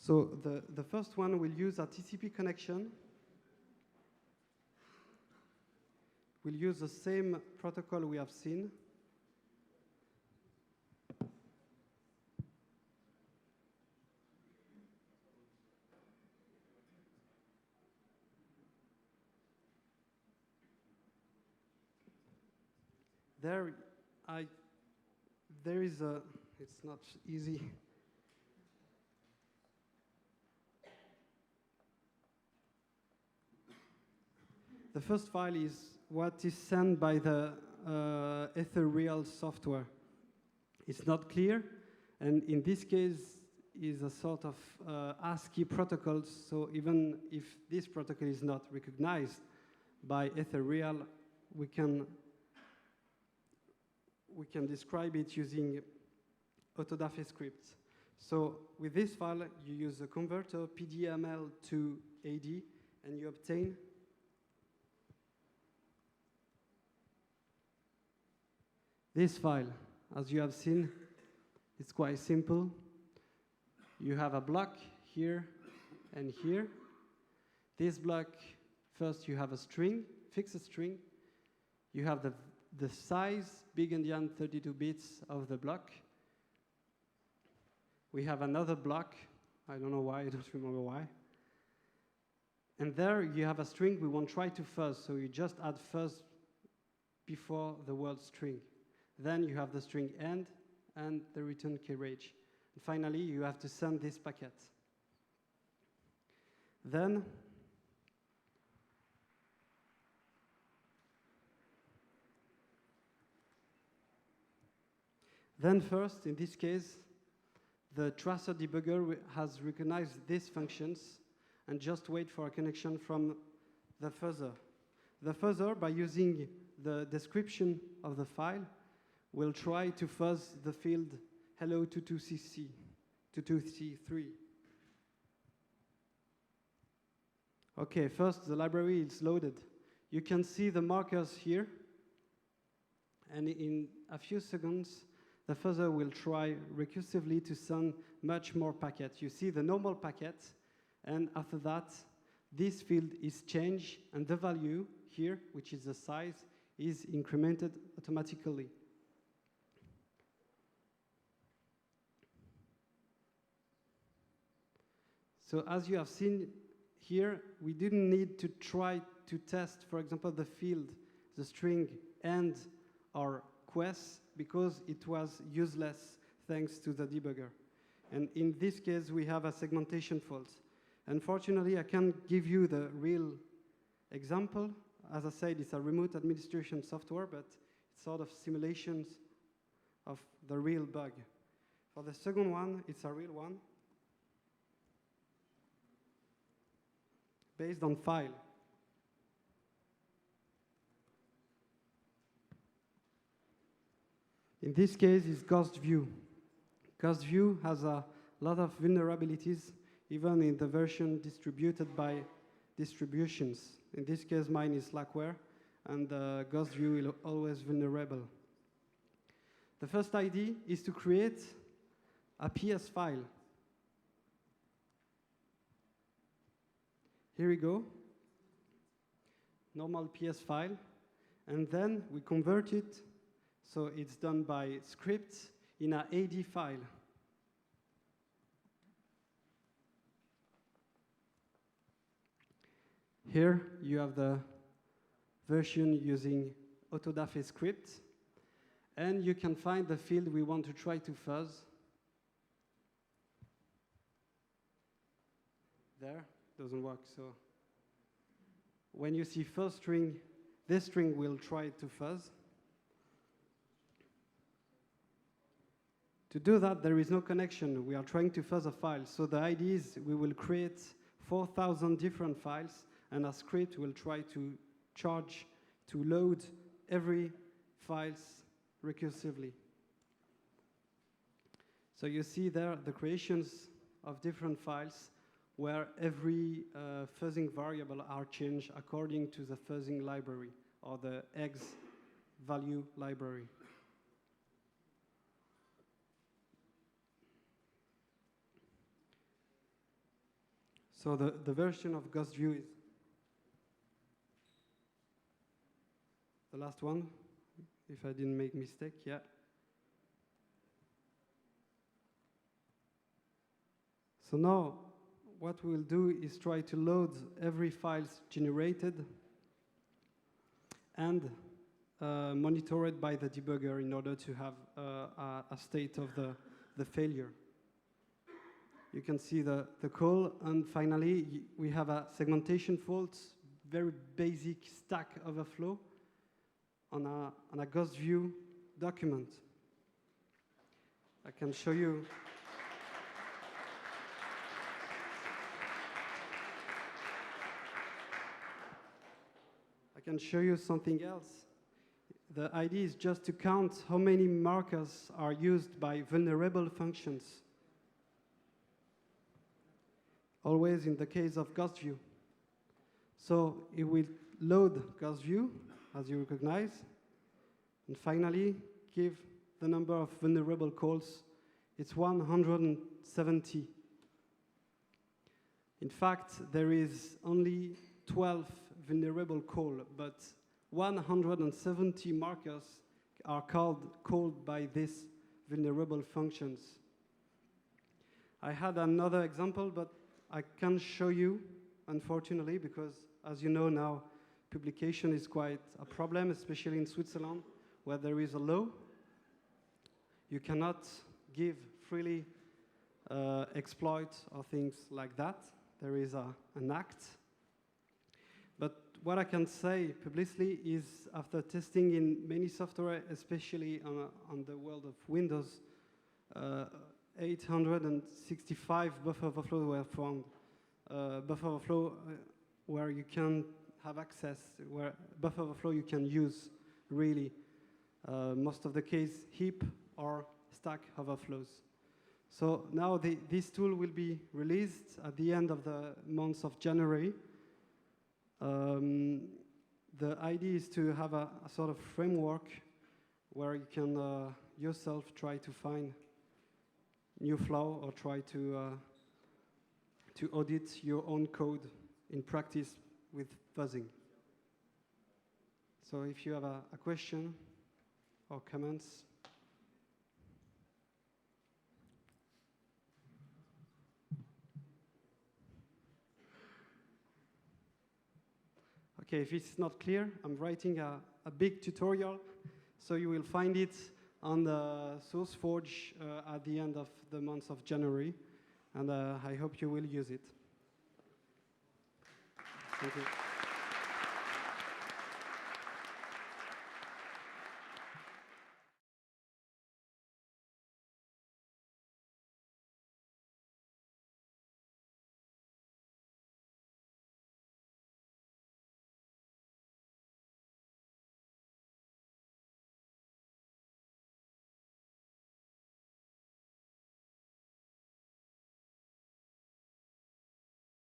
So the first one will use a TCP connection. We'll use the same protocol we have seen. There is a, it's not easy. The first file is what is sent by the ethereal software. It's not clear, and in this case is a sort of ASCII protocol, so even if this protocol is not recognized by ethereal, we can describe it using Autodafe scripts. So with this file, you use a converter PDML to AD, and you obtain this file. As you have seen, it's quite simple. You have a block here and here. This block, first you have a string, fixed string. You have the size, big endian 32 bits of the block. We have another block. I don't know why, I don't remember why. And there you have a string we won't try to fuzz, so you just add fuzz before the word string. Then you have the string end and the return carriage. And finally, you have to send this packet. Then first, in this case, the tracer debugger has recognized these functions and just wait for a connection from the fuzzer. The fuzzer, by using the description of the file, will try to fuzz the field hello 22cc, 22c3. Okay, first the library is loaded. You can see the markers here, and in a few seconds, the fuzzer will try recursively to send much more packets. You see the normal packet, and after that, this field is changed, and the value here, which is the size, is incremented automatically. So as you have seen here, we didn't need to try to test, for example, the field, the string, and our quest, because it was useless thanks to the debugger. And in this case, we have a segmentation fault. Unfortunately, I can't give you the real example. As I said, it's a remote administration software, but it's sort of simulations of the real bug. For the second one, it's a real one, based on file. In this case, it's Ghost View. Ghost View has a lot of vulnerabilities, even in the version distributed by distributions. In this case, mine is Slackware, and Ghost View is always vulnerable. The first idea is to create a PS file. Here we go, normal PS file, and then we convert it, so it's done by scripts in an AD file. Here you have the version using Autodafe script, and you can find the field we want to try to fuzz. There. Doesn't work, so when you see first string, this string will try to fuzz. To do that, there is no connection. We are trying to fuzz a file. So the idea is we will create 4,000 different files, and a script will try to load every files recursively. So you see there the creations of different files, where every fuzzing variable are changed according to the fuzzing library, or the eggs value library. So the version of Ghost View is the last one, if I didn't make mistake, yeah. So now, what we'll do is try to load every file generated and monitor it by the debugger in order to have a state of the failure. You can see the call, and finally, we have a segmentation fault, very basic Stack Overflow on a Ghost View document. I can show you. I can show you something else. The idea is just to count how many markers are used by vulnerable functions. Always in the case of Ghost View. So it will load Ghost View, as you recognize, and finally give the number of vulnerable calls. It's 170. In fact, there is only 12 vulnerable calls, but 170 markers are called by these vulnerable functions. I had another example, but I can't show you, unfortunately, because as you know now, publication is quite a problem, especially in Switzerland, where there is a law. You cannot give freely exploits or things like that. There is an act. But what I can say publicly is, after testing in many software, especially on the world of Windows, 865 buffer overflow were found. Buffer overflow where you can have access, where buffer overflow you can use, really. Most of the case, heap or stack overflows. So now this tool will be released at the end of the month of January. The idea is to have a sort of framework where you can yourself try to find new flaw or try to audit your own code in practice with fuzzing. So if you have a question or comments. Okay, if it's not clear, I'm writing a big tutorial, so you will find it on the SourceForge at the end of the month of January, and I hope you will use it. Thank you.